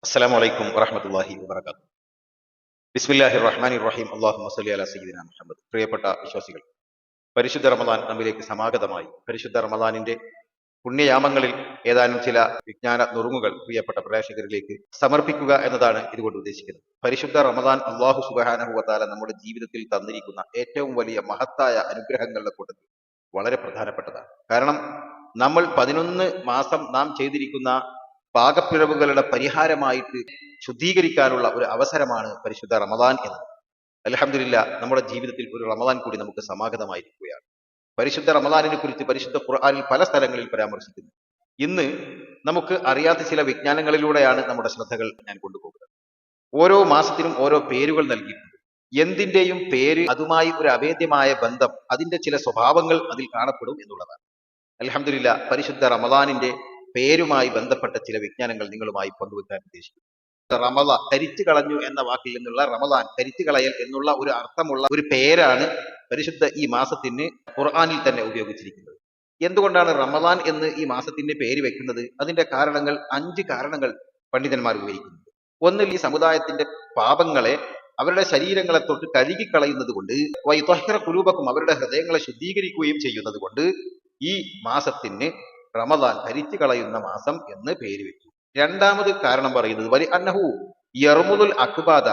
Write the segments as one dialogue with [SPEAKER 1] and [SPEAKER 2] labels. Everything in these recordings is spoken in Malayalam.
[SPEAKER 1] അസ്സലാമു അലൈക്കും വറഹ്മത്തുള്ളാഹി വബറകാതുഹു. ബിസ്മില്ലാഹിർ റഹ്മാനിർ റഹീം. അല്ലാഹുമ്മ സ്വല്ലി അലാ സയ്യിദിനാ മുഹമ്മദ്. പ്രിയപ്പെട്ട വിശ്വാസികൾ, പരിശുദ്ധ റമദാൻ നമ്മിലേക്ക് സമാഗതമായി. പരിശുദ്ധ റമദാനിന്റെ പുണ്യയാമങ്ങളിൽ ഏതാനും ചില വിജ്ഞാന നുറുങ്ങുകൾ പ്രിയപ്പെട്ട പ്രേക്ഷകരിലേക്ക് സമർപ്പിക്കുക എന്നതാണ് ഇതുകൊണ്ട് ഉദ്ദേശിക്കുന്നത്. പരിശുദ്ധ റമദാൻ അല്ലാഹു സുബ്ഹാനഹു വ തആല നമ്മുടെ ജീവിതത്തിൽ തന്നിരിക്കുന്ന ഏറ്റവും വലിയ മഹത്തായ അനുഗ്രഹങ്ങളുടെ കൂട്ടത്തിൽ വളരെ പ്രധാനപ്പെട്ടതാണ്. കാരണം നമ്മൾ 11 മാസം നാം ചെയ്തിരിക്കുന്ന പാകപ്പിഴവുകളുടെ പരിഹാരമായിട്ട് ശുദ്ധീകരിക്കാനുള്ള ഒരു അവസരമാണ് പരിശുദ്ധ റമദാൻ എന്നത്. അൽഹംദുലില്ലാ, നമ്മുടെ ജീവിതത്തിൽ ഒരു റമദാൻ കൂടി നമുക്ക് സമാഗതമായിരിക്കുകയാണ്. പരിശുദ്ധ റമദാനിനെ കുറിച്ച് പരിശുദ്ധ ഖുർആനിൽ പല സ്ഥലങ്ങളിൽ പരാമർശിക്കുന്നു. ഇന്ന് നമുക്ക് അറിയാത്ത ചില വിജ്ഞാനങ്ങളിലൂടെയാണ് നമ്മുടെ ശ്രദ്ധകൾ ഞാൻ കൊണ്ടുപോകുന്നത്. ഓരോ മാസത്തിനും ഓരോ പേരുകൾ നൽകിയിട്ടുണ്ട്. എന്തിന്റെയും പേര് അതുമായി ഒരു അഭേദ്യമായ ബന്ധം, അതിന്റെ ചില സ്വഭാവങ്ങൾ അതിൽ കാണപ്പെടും എന്നുള്ളതാണ്. അൽഹംദുലില്ലാ, പരിശുദ്ധ റമദാനിന്റെ പേരുമായി ബന്ധപ്പെട്ട ചില വിജ്ഞാനങ്ങൾ നിങ്ങളുമായി പങ്കുവെക്കാൻ ഉദ്ദേശിക്കുന്നു. റമദ, കരിച്ചു കളഞ്ഞു എന്ന വാക്കിൽ നിന്നുള്ള റമദാൻ, കരിച്ചു കളയൽ എന്നുള്ള ഒരു അർത്ഥമുള്ള ഒരു പേരാണ് പരിശുദ്ധ ഈ മാസത്തിന് ഖുർആനിൽ തന്നെ ഉപയോഗിച്ചിരിക്കുന്നത്. എന്തുകൊണ്ടാണ് റമദാൻ എന്ന് ഈ മാസത്തിന്റെ പേര് വെക്കുന്നത്? അതിന്റെ കാരണങ്ങൾ 5 കാരണങ്ങൾ പണ്ഡിതന്മാർ വിവരിക്കുന്നുണ്ട്. ഒന്നിൽ ഈ സമുദായത്തിന്റെ പാപങ്ങളെ, അവരുടെ ശരീരങ്ങളെ തൊട്ട് കഴുകിക്കളയുന്നത് കൊണ്ട്, വയുത്വഹിറ കുലൂബക്കും, അവരുടെ ഹൃദയങ്ങളെ ശുദ്ധീകരിക്കുകയും ചെയ്യുന്നത് കൊണ്ട് ഈ മാസത്തിന് റമദാൻ, കരിച്ചു കളയുന്ന മാസം എന്ന് പേര് വെച്ചു. രണ്ടാമത് കാരണം പറയുന്നത് വലി അന്നഹു യർമുദുൽ അക്ബാദ,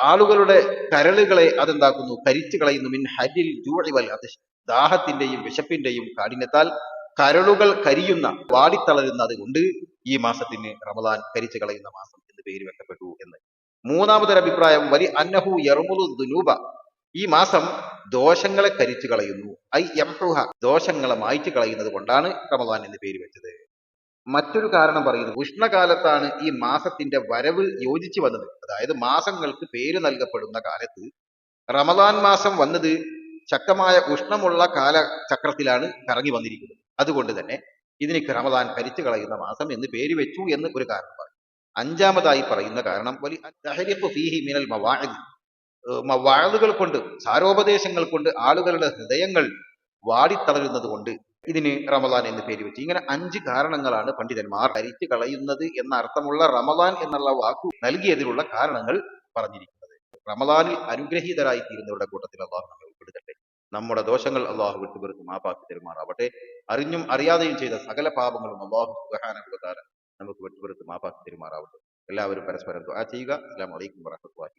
[SPEAKER 1] ആളുകളുടെ കരളുകളെ അതെന്താക്കുന്നു? കരിച്ചു കളയുന്നു. മിൻ ഹരിൽ ജൂഇ വൽ അതിശ്, ദാഹത്തിന്റെയും വിശപ്പിന്റെയും കാഠിന്യത്താൽ കരളുകൾ കരിയുന്ന, വാടിത്തളരുന്നത് കൊണ്ട് ഈ മാസത്തിന് റമദാൻ, കരിച്ചു കളയുന്ന മാസം എന്ന് പേര് വെക്കപ്പെട്ടു എന്ന്. മൂന്നാമതൊരു അഭിപ്രായം വലി അന്നഹു യർമുദു ദുനൂബ, ഈ മാസം ദോഷങ്ങളെ കരിച്ചു കളയുന്നു. ഐ യംഹുഹ, ദോഷങ്ങളെ മായ്ച്ചു കളയുന്നത് കൊണ്ടാണ് റമദാൻ എന്ന് പേര് വെച്ചത്. മറ്റൊരു കാരണം പറയുന്നത് ഉഷ്ണകാലത്താണ് ഈ മാസത്തിന്റെ വരവ് യോജിച്ചു വന്നത്. അതായത് മാസങ്ങൾക്ക് പേര് നൽകപ്പെടുന്ന കാലത്ത് റമദാൻ മാസം വന്നത് ശക്തമായ ഉഷ്ണമുള്ള കാലചക്രത്തിലാണ് കറങ്ങി വന്നിരിക്കുന്നത്. അതുകൊണ്ട് തന്നെ ഇതിന് റമദാൻ, കരിച്ചു കളയുന്ന മാസം എന്ന് പേര് വെച്ചു എന്ന് ഒരു കാരണം പറയും. അഞ്ചാമതായി പറയുന്ന കാരണം വലി തഹരിഖു ഫീഹി മിനൽ മവാഇദ്, വാളുകൾ കൊണ്ട്, സാരോപദേശങ്ങൾ കൊണ്ട് ആളുകളുടെ ഹൃദയങ്ങൾ വാടിത്തളരുന്നത് കൊണ്ട് ഇതിന് റമദാൻ എന്ന് പേര് വെച്ചു. ഇങ്ങനെ 5 കാരണങ്ങളാണ് പണ്ഡിതന്മാർ കരിച്ചു കളയുന്നത് എന്ന അർത്ഥമുള്ള റമദാൻ എന്നുള്ള വാക്കു നൽകിയതിലുള്ള കാരണങ്ങൾ പറഞ്ഞിരിക്കുന്നത്. റമദാനിൽ അനുഗ്രഹീതരായി തീരുന്നവരുടെ കൂട്ടത്തിൽ അള്ളാഹു നമ്മെ ഉൾപ്പെടുത്തട്ടെ. നമ്മുടെ ദോഷങ്ങൾ അള്ളാഹു വിട്ടുപുറത്ത് മാപ്പാക്കി തരുമാറാവട്ടെ. അറിഞ്ഞും അറിയാതെയും ചെയ്ത സകല പാപങ്ങളും അള്ളാഹു സുബ്ഹാനഹു വ തആല നമുക്ക് വിട്ടുപുറത്ത് മാപ്പാക്കി തരുമാറാവട്ടെ. എല്ലാവരും പരസ്പരം ദുആ ചെയ്യുക. അസ്സലാമു അലൈക്കും വറഹ്മത്തുള്ളാഹി.